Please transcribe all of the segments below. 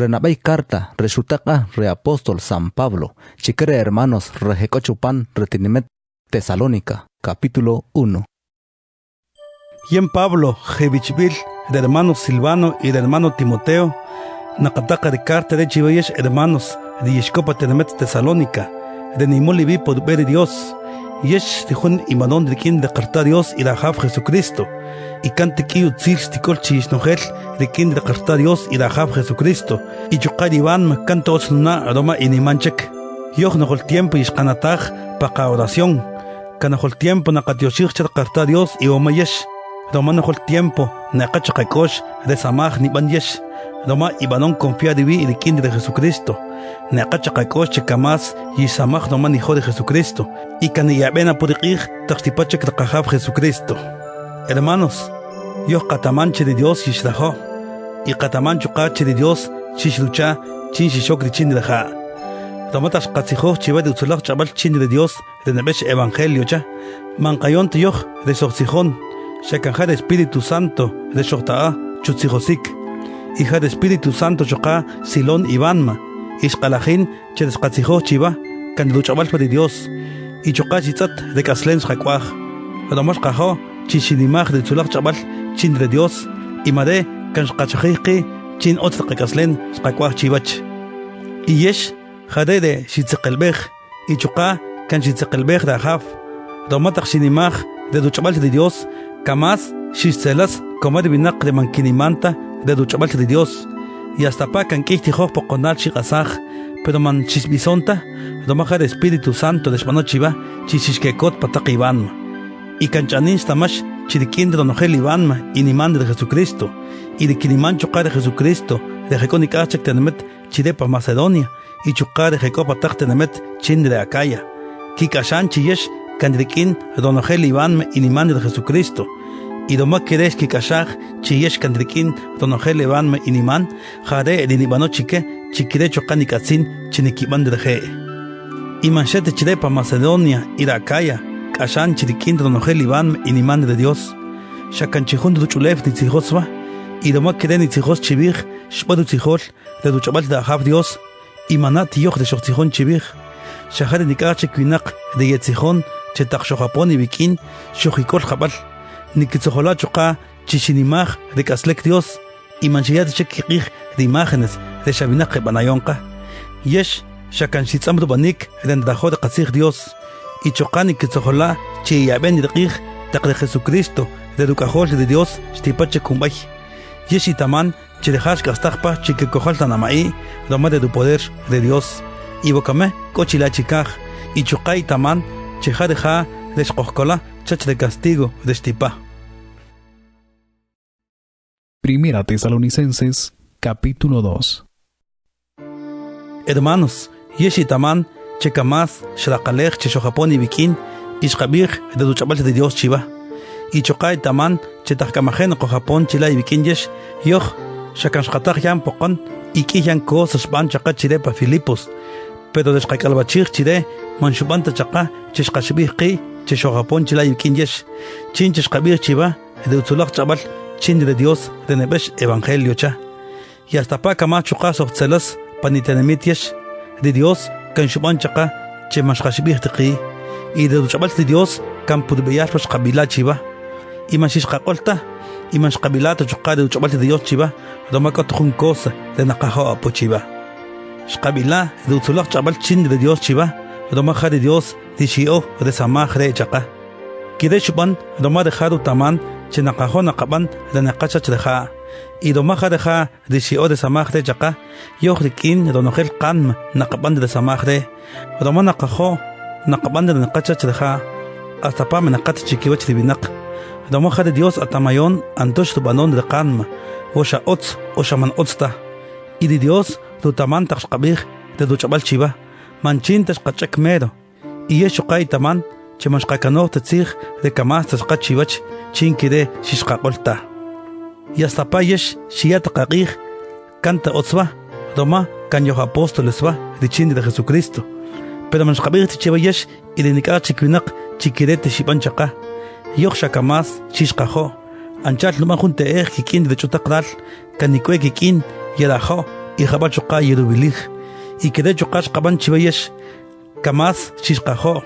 Renabay carta, reshutaka, reapóstol San Pablo, chiquere hermanos, rejecochupan, retinimet, Tesalónica, capítulo 1. Y en Pablo, Jevichvil, de hermano Silvano y de hermano Timoteo, Nakataka de carta de Chivayesh, hermanos, de Yeshcopa Tenemet Tesalónica, de Nimulivi por ver Dios, Yesh Tijun y Manon de quien de carta Dios y la Jaf Jesucristo, y cante ki utzil stikol chisnogel de quien de carta Dios y la Jaf Jesucristo, y chukar Iván canto osluna aroma y nimanchek, yoch no el tiempo y escanataj para oración, canajol tiempo nakatioshich carta Dios y omayesh, romano el tiempo nakachakakosh de samaj ni banyesh, Roma Ibanón confía de vi y de quien de Jesucristo. Nakachakakosh chekamas y samaj roman hijo de Jesucristo. Y caniyabena purikij taxtipachek takajab Jesucristo. Hermanos, yo katamanche de Dios yishlaho. Y katamancho kache de Dios chishlucha chinshishokri chin de ja. Romatas katsijo chiva de utzulach chabal chin de Dios de nebesh evangelio cha. Mankayon tiyoch de soxijón. Shekanjar Espíritu Santo de shoktaa chutzijosik. Hija de Espíritu Santo choca Silón Ivanma, Iskalajin, Chedescatzijo Chiva, Candiluchabalpa de Dios, y choca chitzat de Caslens Jacuaj, Ramos Cajo, Chichinimaj de Zulach Chabal, Chin de Dios, y Made, Canskachajiki, Chin Otzak Caslen, Jacuaj Chivach. Y Yesh, Jade de Chitzekelbej, y choca Canchitzekelbej de Ajaf, Romatak Shinimaj de Duchabal de Dios, Camas, Chitzelas, Comad Binak de Manquinimanta, de duchabal de Dios, y hasta pa can quistijos poconal chicasaj, pero man chisbisonta, domaja de Espíritu Santo de Spanochiva, chichishkekot patak Ivanma, y canchanin stamash, chiriquín de donogel Ivanma, y niman de Jesucristo, y de quiniman chocar de Jesucristo, de jeconicachek tenemet, chirepa Macedonia, y chocar de jecopatak tenemet, chin de Acaya, kikashan chiyesh, candriquín, donogel Ivanma, y niman de Jesucristo, y doma queréis que cachar, chiyesh candriquín, donogel evanme iniman, jare el inibano chique, chiquire chocan y catzin, chiniquiban de je. Y manchete chirepa Macedonia, y la Acaya, cachan chiriquín, donogel evanme iniman de Dios. Shakanchihun de duchulef de tzihosva, y doma queren y tzihos chivig, shpadu tzihol, de duchabal de ajab Dios, y manat yoch de shochihon chivig. Shahar nikache quinak de yetzihon, chetak shohapon y bikin, shohikol jabal. Nikitzojola choca chichinimaj de caslek Dios y manchillat chekikij de imágenes de Shabinak Banayonka. Yesh shakanchitzamdu banik de andajo de kasig Dios y choca nikitzojola chiyaben de kij de Jesucristo de educajol de Dios stipache kumbay. Yesh itaman chirehash kastajpa chikekojal tanamai doma de tu poder de Dios y bocame cochila chikaj y choca itaman chejadeja de shkohkola chach de castigo de estipa. Primera Tesalonicenses, capítulo 2. Hermanos, yeshitaman, chekamas, shlakalech, cheshojapon y bikin, ishkabir de duchabal de Dios chiva. Y chokay taman, chetakamajen kojapon chila y bikin yesh, yoch, shakanshkataj yan pokon, y kiyan cosas ban chaka chirepa Filipos. Pero deshkakalbachir chire, manshubanta chaka, cheshkashbih ki, cheshojapon chila y bikin yesh, chin cheshkabir chiva, de utzulach chabal, chin de Dios de nebesh evangelio cha. Y hasta pa kama chukas ochtzelas panitenemitish de Dios kan shuban chaka che mashkashbih tiqi y de duchabal de Dios kan pudbeyar pas qabila chiva y mashish qakolta y mash qabilata chuka de duchabal de Dios chiva doma ka tkhun cosa de naqaho apo chiva shqabila de utsulach chabal chin de Dios chiva doma kha de Dios de shio de samah re chaka kide shuban doma de khadu taman chinakajo nakaban de nakacha chreja y domaja deja de shio de samajre chaka yohrikin donogel kan nakaban de samajre domana kajo nakaban de nakacha chreja hasta pa menakat chikiwach divinak domaja de Dios atamayon antosh tubanon de kan osha ots oshaman otsta y de Dios tu taman tashkabir de duchabal chiva manchin tashkachek mero y yeshukai taman chemashkakano tetzig de kamas tashkachivach chinkide shishkakolta y hasta payesh shiat qaqig canta otzva doma kanyo apóstoles va de chin de Jesucristo pero manshkabir tichevayesh y de nikach chikwinak chikirete shipanchaka yoch shakamas shishkajo anchal luma junte kikin de chutaqdal kanikwe kikin yarajo y jabal choqa yerubilig, y que de choqash qaban chivayesh, kamas shishqajo,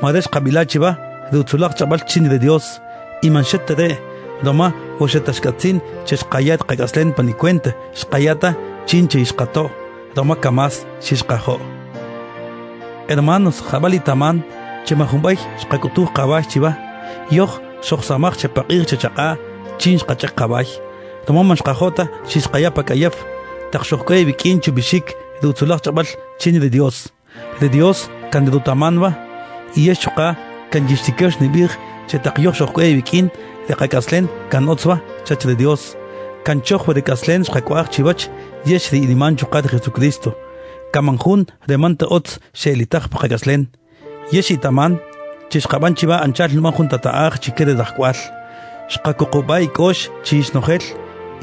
madesh qabila chiva, de utzulaq chabal chin de Dios, y manchete de, doma, oshetashkatzin, cheshqayat qagaslen panicuente, shqayata, chinche ishqato, doma kamas shishqajo. Hermanos, jabal y taman, chemajumbay, shqakutu qabay chiva, yoch, shoxsamach chepaqir chechaqa, chin shqachak qabay. Tomamos cajota, shishqaya pakayaf, taxoque bikin chubishik, de utzulach chabal, chin de Dios, candido tamanva, y eschoka, can yistikesh nibir, chetakyo shoque bikin, de kakaslen, canotzva, chach de Dios, canchojo de caslen, shkakwach chivach, yesh de iniman choka de Jesucristo, kamanjun, de manta otz, shelitach pakaslen, yeshi taman, chishkaban chiva anchal numanjun tataach, chiquere dakwal, shkakokobay kosh, chish nojel,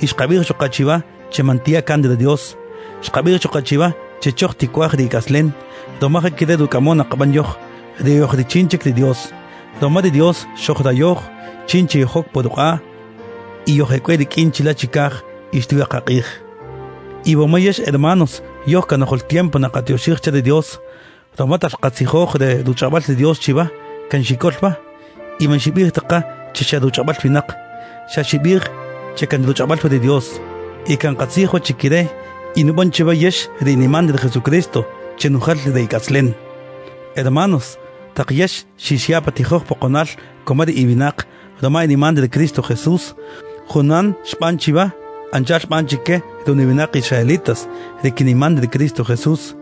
Ishqabir choqachiva, che mantía cande de Dios. Ishqabir choqachiva, che choch tikuaj de caslen. Domaje kide du camona qaban yoch, de yoch de chinchek de Dios. Doma de Dios, shoch da yoch, chinche yoch poduqa, y yojeque de quinchila chikaj, ishtuya qaqij. Y bomayes hermanos, yoch canojol tiempo naqatioshircha de Dios. Domatas qatzijoj de duchabal de Dios chiva, canchicolpa, y manchibir taqa, che duchabal finak, shashibir. Checan de chabal de Dios, y can catsijo chiquire, y no bancheva yesh de iniman de Jesucristo, chenujal de Ikaslen. Hermanos, takyesh shishiapa tijoch poconal, comar y vinak, doma iniman de Cristo Jesús, Junan spanchiva, anchar spanchique, de univinak israelitas, de quiniman de Cristo Jesús,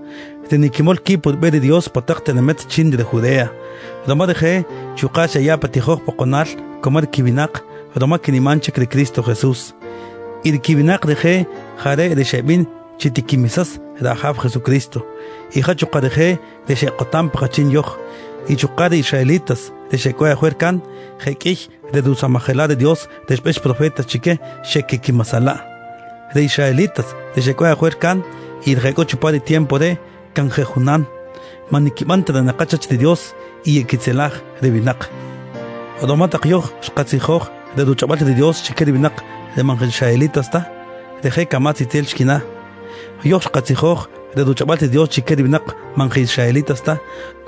de nikimol kipo de Dios patakte nemet chin de Judea, doma de je, chukash ayapa tijoch poconal, comar kivinak, Doma kinimanchek de Cristo Jesús. Y de kibinak de je, jare de shebin, chitikimisas, de ahab Jesucristo. Y hachuka de je, de shekotam pachin yoch. Y chuka de israelitas, de shekoya huerkan, jekich, de dusamajela de Dios, de shpesh profetas chique, shekikimasala. De israelitas, de shekoya huerkan, y de jeko chupa de tiempo de kanjejunan. Manikimante de nakachach de Dios, y ekitzelach de binak. Doma takyoch, shkatsijoch, de duchabal de Dios chiqueri binak de manjel israelitas ta de je kamat itel shkina yoch qatsijoch de duchabal de Dios chiqueri binak manjel israelitas ta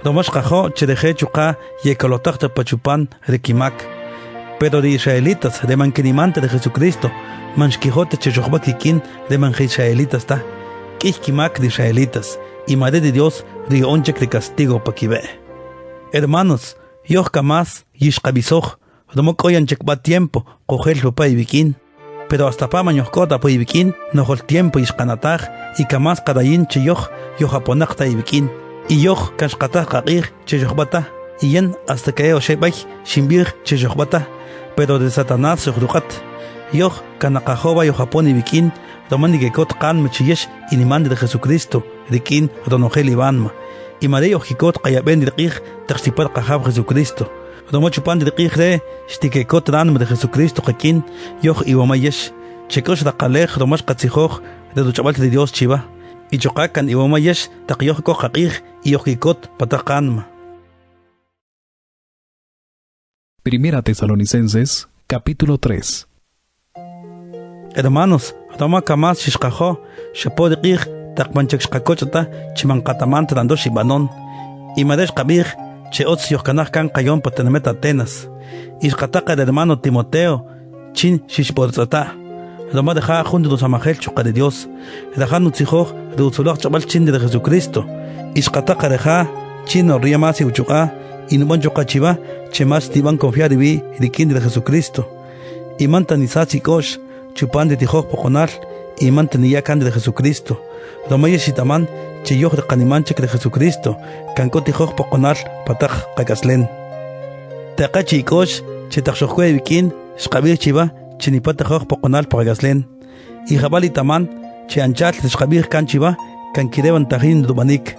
domash qajo chereje chuqa yekolotach de pachupan de kimak pero de israelitas de mankinimante de Jesucristo manshkijote chejochbakikin de manjel israelitas ta kimak de israelitas y madre de Dios de onchek de castigo pakibe. Hermanos, yoch kamas yishqabisoch Domo koyan chekba tiempo, cogel lupa y bikin. Pero hasta pa mañoscota po y bikin, nojol tiempo y shkanataj, y kamas kadayin che yoch, yojaponakta y bikin. Y yoch kanshkataj kakir che yochbata, y yen hasta que o shebay, shimbir che yochbata. Pero de Satanás yochdukat. Yoch kanakajoba yojapon y bikin, domani que kot kan mechiyesh iniman de Jesucristo, rikin donogel ibanma. Y mareo jikot kayaben dirkir, taxipar kahab Jesucristo. Domo chupan de qigre shtike kotran de Jesucristo qakin yoch iwamayesh chekos da qalej domas qatsijoch de duchabal de Dios chiva y choqakan iwamayesh taqyoch ko qaqig y yochikot pataqanma. Primera Tesalonicenses capítulo 3. Hermanos, doma kamas shishqajo shepo de qig taqmanchek shqakochata chimanqataman trando shibanon y madesh qabig che otz yohkanaj kan qayon patenemet Atenas. Ishqataqa de hermano Timoteo, chin shishporzata. Doma deja junto dos amajel chuqa de Dios. Deja nutzijoj de utzulach chabal chin de Jesucristo. Ishqataqa deja chin o ría más y uchuqa. Y no chuqa chiva, che más tiban confiar y vi de kin de Jesucristo. Y mantan isatzi kosh, chupan de tijoj poconal. Y mantan yakan de Jesucristo. Doma yeshitaman, che yoch de qanimanchek de Jesucristo, kankoti joch poqonal patach qakaslen. Taqachi kosh, che taxochwe bikin, shqabir chiva, che ni patach joch poqonal paqaslen. Y jabali taman, che anchat de shqabir kan chiva, kan kireban tajin dubanik.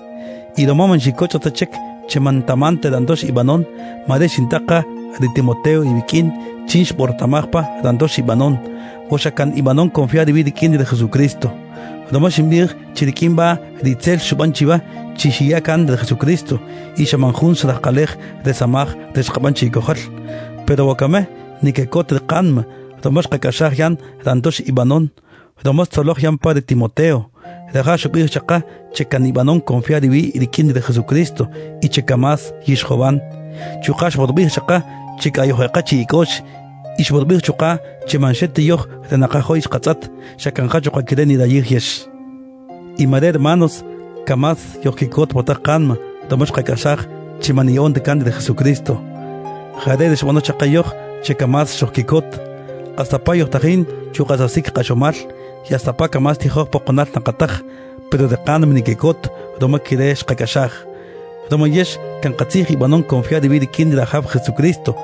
Y domaman shikoch atachek, che mantamante dandosh ibanon, made shintaqa de Timoteo y bikin, chinch por tamajpa dandosh ibanon. Oshakan ibanon confiar y bidikin de Jesucristo. Domoshimbir, Chirikimba, Ritzel, Shubanchiva, Chishiyakan de Jesucristo, y Shamanjun Sarakalej de Samaj de Shabanchi Kohal. Pero Wakame, Nikekot de Kanma, Domos Kakashahyan, Rantosh Ibanon, Domos Tolohian pa de Timoteo, deja shubir chaca, checa nibanon confiar y riquín de Jesucristo, y checa más yishjovan. Chucash borbir chaca, checa yojeca chikoch, y shborbir chuca, chemanchete yoch, renakajois katzat, chacanja chuca kireni da yirjesh. Y madre hermanos, kamaz yojikot botar kanma, tomosh kakashach, chemanion de cande de Jesucristo. Jade de shbono chaca yoch, checa más yojikot, hasta pa yochtajin, chucas así kashomal, y hasta pa kamas tijok poconat nakataj, pero de kanam ni kekot, doma kiresh kakashach. Doma yesh, kan katzij y banon confiar de vida kin de la jab Jesucristo,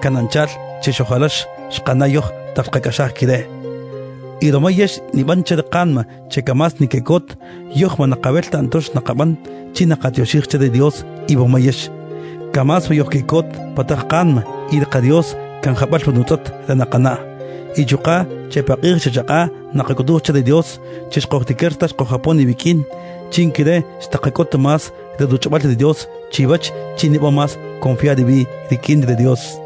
kan anchal, cheshojalash, shkanayoch, tafkakashach kire. Y doma yesh, ni banche de kanma, chekamas ni kekot, yoch manakabel tantosh nakaban, china katyoshich de Dios, y boma yesh. Kamas yoch kekot, patach kanma, y de Dios, kan jabal funutot, de nakana. Y chuka, chepakir chachaka, nakakutuch de Dios, cheshkohtikertas kohapon y bikin, chinkire, stakakot más, de duchabal de Dios, chivach, chiniba más, confiar de vi, riquín de Dios.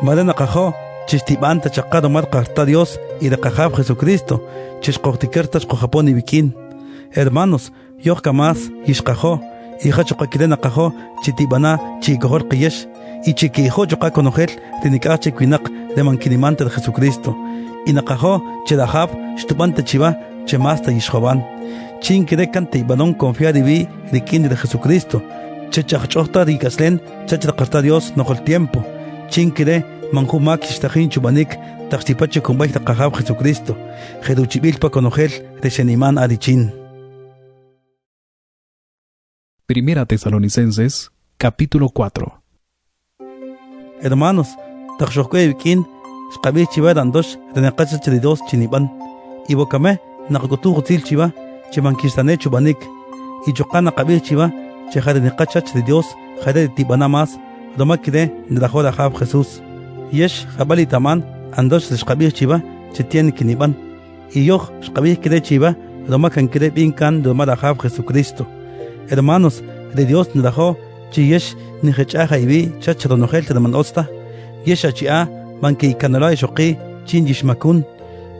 Madena cajo, chistibanta chacado mal carta Dios y de cajab Jesucristo, chishkohtikertas kohapon y bikin. Hermanos, yo jamás, yishkajo, y hachokakirena cajo, chitibana, chikohor kiyesh, y chiquijo choca conogel, tinikache quinak, de manquinimante de Jesucristo. Y nakajo, chedahab, stubante chiva, chemasta yishjovan. Chin kire cante y balón confiar y vi riquín de Jesucristo. Chechachota de Caslen, chachacharta Dios no el tiempo. Chin kire manjumak istajin chubanik, taxipache con baita cajab Jesucristo. Jeduchibilpa conogel de Sheniman adichin. Primera Tesalonicenses, capítulo 4. Hermanos, taxoque vikin, skabi chiva dandosh, de nakachach de Dios chiniban. Y bocame, nakotu gutil chiva. Chimanquistane chubanik, y chocana cabir chiva, chejare de cachach de Dios, jare de tibana más, domakide de la joda jab Jesús. Yesh, jabali taman, andos de shkabir chiva, chetien kiniban. Y yo, shkabir kide chiva, domakan kide binkan, domada jab Jesucristo. Hermanos, de Dios ni dajo, chi yesh, ni hechaja y vi, chachadonogel de manosta. Yesh achia, manke ikanola eshoki, chin yishmakun.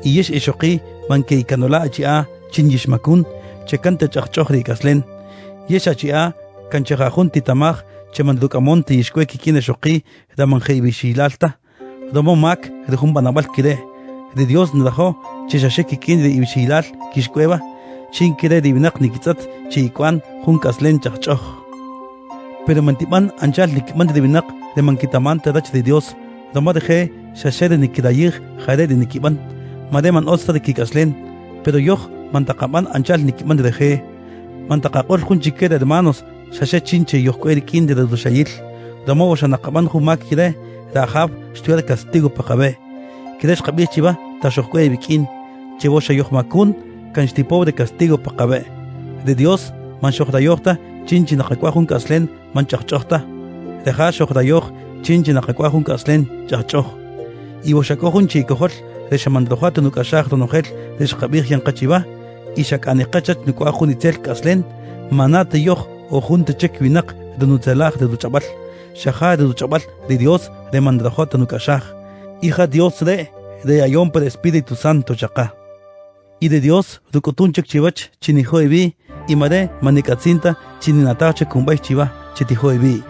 Y yesh eshoki, manke ikanola achia, chinjish makun, chekante chachchori kaslen. Yesha chia, kanchajajun titamaj, chemanduk ti yishkwe kikine shoki, da manje bishilalta. Domo mak, de humbanabal kire. De Dios ndajo, cheshashe kikin de ibishilal, kishkweba, chin kire divinak nikitzat, chikwan, hun kaslen chachchoj. Pero mantiman anchal likman de divinak, de mankitaman tadach de Dios. Domo deje, shashe de nikidayir, jare de nikiban. Mademan osta de kikaslen. Pero yo, mantakaman anchal nikiman de deje. Mantakakol kun chikere hermanos, shashe chinche yohkueri kinde de dushayil. Domo shanakaman humak kire, rahab, estudiar castigo pakabe. Kiresh kabir chiva, tashohkueri bikin. Chivo shayohmakun, kanchtipo de castigo pakabe. De Dios, man shohdayohta, chinchi nakakwahun kaslen, man chachchohta. Deja shohdayoh, chinchi nakakwahun kaslen, chachchoh. Y voshakohun chikohol, de shamandrohato nukashach donogel, de shkabir yankachiva. Y shakanikachat nukuahun itzel kaslen, manate yoh o junte chek winak de nutzelach de duchabal. Shahar de duchabal de Dios de mandrajota nukashach. Hija Dios de ayón per Espíritu Santo chaka. Y de Dios dukutun chek chivach chinijo evi y mare manikatzinta chininatache kumbay chiva chitijo evi.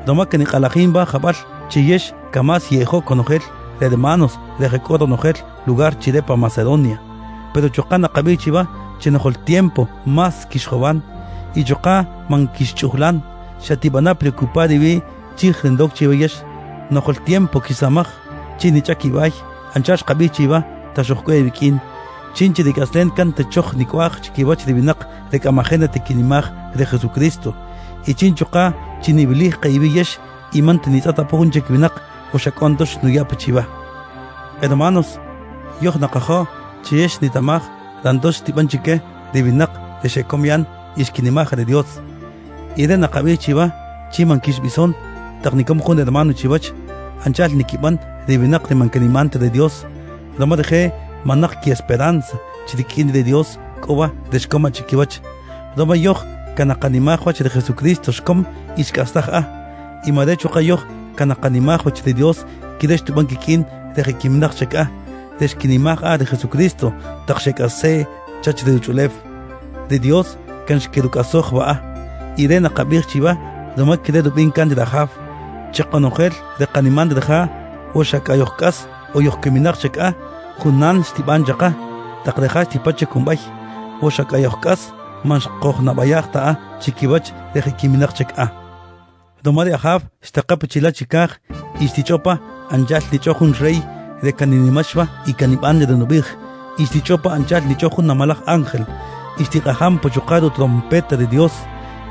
Doma que nikalajimba jabal chiyesh kamas yejo conogel de hermanos de recuerdo nogel lugar chirepa Macedonia. Pero chocana kabir chiva chenojol tiempo más kishjovan y choca man kishchuhlan shatibana preocupar vi chijendok chivayesh nojol tiempo kisamaj chinichakibay anchash kabir chiva tashohkwe bikin chinchi de kaslen kan techoch nikuaj chikibach de binak de kamajena tekinimaj de Jesucristo y chinchoka chinibilih kaibiyesh y mantenizata pohunche kibinak oshakontosh nuyap chiva. Hermanos, yoh nakajo chiyesh nitamaj dandos tibanchique de binak de shekomian iskinimaja de Dios. Y de nakabi chiva, chiman kishbison, tagnikom con hermano chivach, anchal nikiban de binak de mancanimante de Dios. Doma deje manak ki esperanza, chidikin de Dios, koba de shkoma chikiwach. Doma yoh kanakanimajwach de Jesucristo, shkom iskastach y madecho kayoh kanakanimajwach de Dios, kidesh tuban kikin de hekimnach cheka. Deshkinimaj de Jesucristo, takshekase, chach de Chulev. de Dios kan shkedukasoh ba'a irena qabir chiva doma kide dubin kan de dajaf cheqonojel de qaniman de daja o shakayojkas o yojkeminar cheka junan stiban jaqa taqdeja tipache kumbay o shakayojkas man shqojnabayaj ta'a chikibach de jikiminar cheka doma de ajaf shtaqap chila chikaj istichopa anjal lichojun rey de kaninimashva y kaniban de nubij istichopa anjal lichojun namalaj ángel istiqaham pochocado trompeta de Dios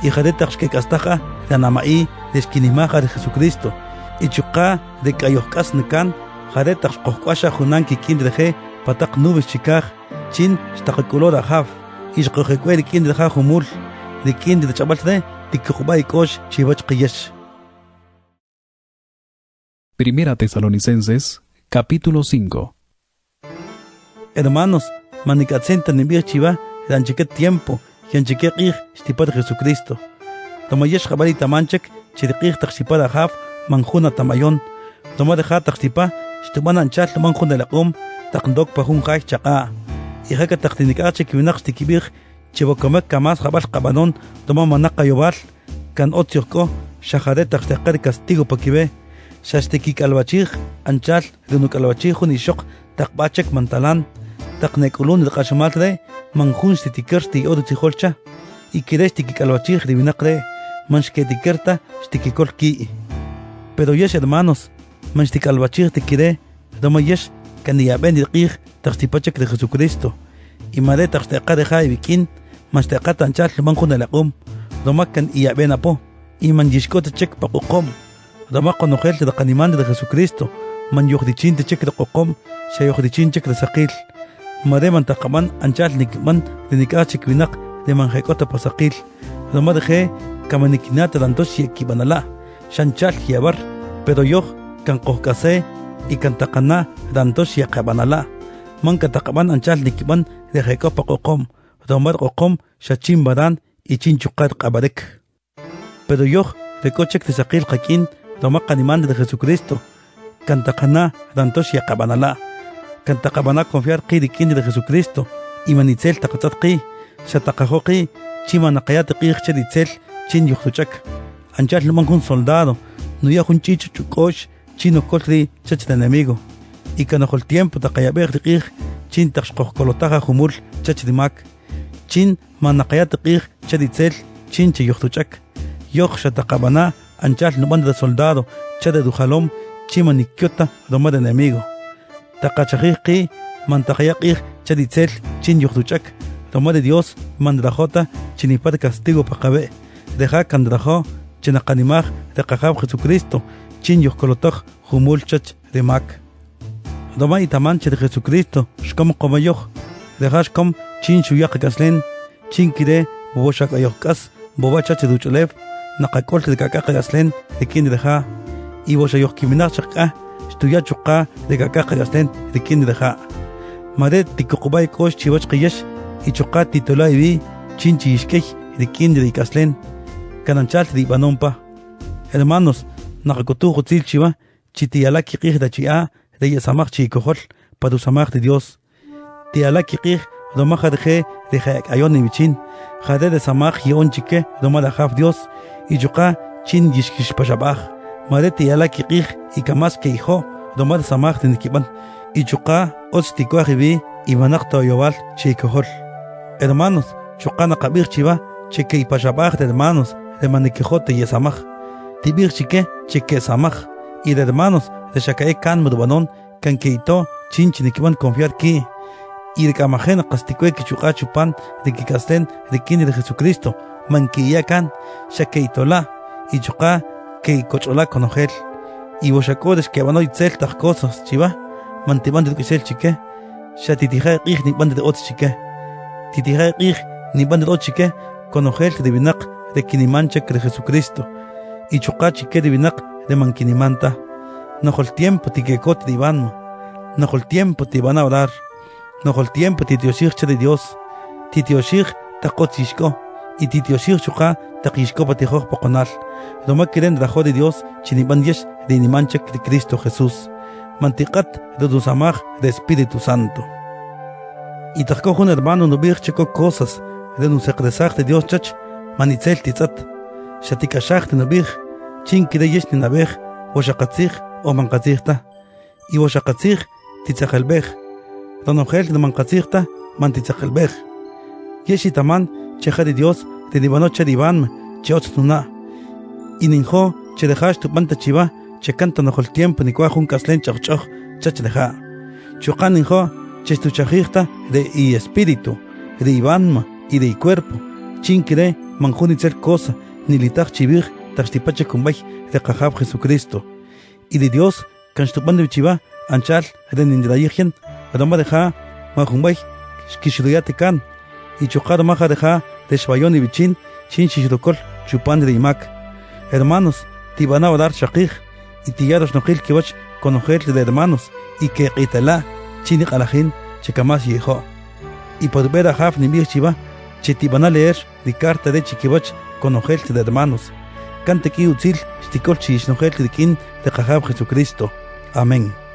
y jaretach que castaja de Namai de esquinimaja de Jesucristo y chuka de Kayoskas Nekan jaretach kohkwasha junan kikin de je patak nubes chikaj chin stakakulor ahaf y shkohekwe de kin de jajumul de kin de chabal de tikubay kosh chivach qiyesh. Primera Tesalonicenses, capítulo 5. Hermanos, manikatzenta nibir chiva dan chiquet tiempo yan chiquet qih stipad Jesucristo tomayesh jabali tamanchek chiriqih taxipad ahaf manjuna tamayon toma deja taxipa shtuman anchat manjuna laqum taqndok pajun jaj chaqa y jaka taqtinikachek winaq stikibir chivokomek kamas jabal qabanon toma manaqa yobal kan otsioko shahade taxteqar castigo pakibe shastikik albachij anchal dunuk albachijun ishok taqbachek mantalan taqnekulun de qashmalre manjun stikersti od tijolcha y queres tikikalbachij de vinaqre manshketikerta stikikolki pero yes hermanos manshtikalbachij tikire doma yes kan yaben diqij taxtipachek de Jesucristo y mare taxteqa de jai bikin manshtaqa tanchal manjun alaqum doma kan yaben apo y manjishkot chek paquqom doma qonojel de qaniman de Jesucristo man yogdichin chek de qoqom shayogdichin chek de saqil mare man taqaman anchal nikman de nikachik winaq de manjekota pasaqil doma deje kamanikinata dantosh yekibanala shanchal hiabar pero yo kan qohkase y kan taqana dantosh yaqabanala man kataqaman anchal nikman de jekopa qoqom doma qoqom shachim badan y chinchuqat qabarek pero yo de kochek de saqil qakin doma qaniman de Jesucristo kan taqana dantosh yaqabanala kan taqabana confiar qirikin de Jesucristo y manitzel taqatzatqi shataqajoqi chima naqayat qih cheditzel chin yuxtuchak anchal manjun soldado no ya jun chicho chukosh chino kolri chach de enemigo y kanojol tiempo taqayabej qih chin taqshqojkolotaja jumul chach de mak chin manaqayat qih cheditzel chin che yuxtuchak yoq shataqabana anchal no banda de soldado chade du jalom chima nikyota doma de enemigo taqachajiki mantaqayaqih chaditzel chin yuxtuchak toma de Dios mandrajota chinipat castigo paqabe deja kandrajo chinaqanimaj de qajab Jesucristo chin yuxkolotoj jumul chach de mak doma itamanche de Jesucristo shkom qomayoj deja shkom chin shuyaq kaslen chin kire boshak ayojkas boba chach duchlev naqakol de kakaq kaslen de kin deja y boshayoj kiminaq chaqqa tuya chuqa de kakaq gasten de kin deja mare tikubay kosh chivach qiyesh y chuqa titula ibi chinchi ishkej de kin de kaslen kananchal de banompa hermanos naqakutu qutil chiva chitiala kiqij da chia de yasamaj chikojol para usamaj de Dios tiala kiqij domaja de ayon ibichin jade de samaj yon chike domada jaf Dios y chuqa chin yishkish pashabaj mare tiala kiqij y kamas que hijo domad samaj de nikiban y chuqa ostiko ajibi y manaqto yobal chikojol hermanos chuqa naqabir chiva chike y pashabaj de hermanos de manikijote y samaj tibir chike chike samaj y de hermanos de shakae kan mudbanon kan keito chinchi nikiban confiar ki y de kamajena qastikwe que chuqa chupan de kikasten de kin de Jesucristo mankiya kan shakeitola y chuqa que cochola conojel y boshakodes que van a itzel tas cosas chiva mantiban de kisel chique shatitija qih ni band de ot chique titija qih ni band de ot chique conojel de binaq de kinimancha de Jesucristo y chuqa chique de binaq de mankinimanta no hol tiempo tikekot de iban no hol tiempo te van a orar no hol tiempo titioshir de Dios titioshir takotzishko y titioshir chuqa taqishko patijoj poqonal doma quieren rajo de Dios chinibandies de inimanchek de Cristo Jesús mantiqat de dusamaj de Espíritu Santo y taqko un hermano no bir checo cosas de nusaqresaq de Dios chach, manitzel titzat, shatikashaq de nubij, chinki de yesh ni nabej, washaqatzij o manqatzijta, y washaqatzij titzaqelbej, donogel de manqatzijta, mantitzaqelbej. Yeshi taman, cheja de Dios, de divanocha divan, cheotz nuna, y ninjo, che dejash tu panta chiva, che canta no el tiempo ni cuajun caslen chachoj, chach deja. Chocan ninjo, che tu chajijta de y espíritu, de ivanma y de cuerpo, chinkire, manjunitzel cosa, ni litach chivij, taxtipache kumbay, de cajab Jesucristo. Y de Dios, canstupan de chiva, anchal, de nindrayigen, adoma deja, majumbay, skishuduyate kan, y chocar maja deja, de shvayon y bichin, chin chishidokol, chupan de imac. Hermanos, te van a dar shakij, y tiyaros no gil kiwach con ojel de hermanos, y que itala, chinik alajin, chekamas yeho. Y por ver a Haf ni mi chiva, che te van a leer de carta de chikiwach con ojel de hermanos. Cante ki utzil, stikol chish no gel de kin de Jajab Jesucristo. Amén.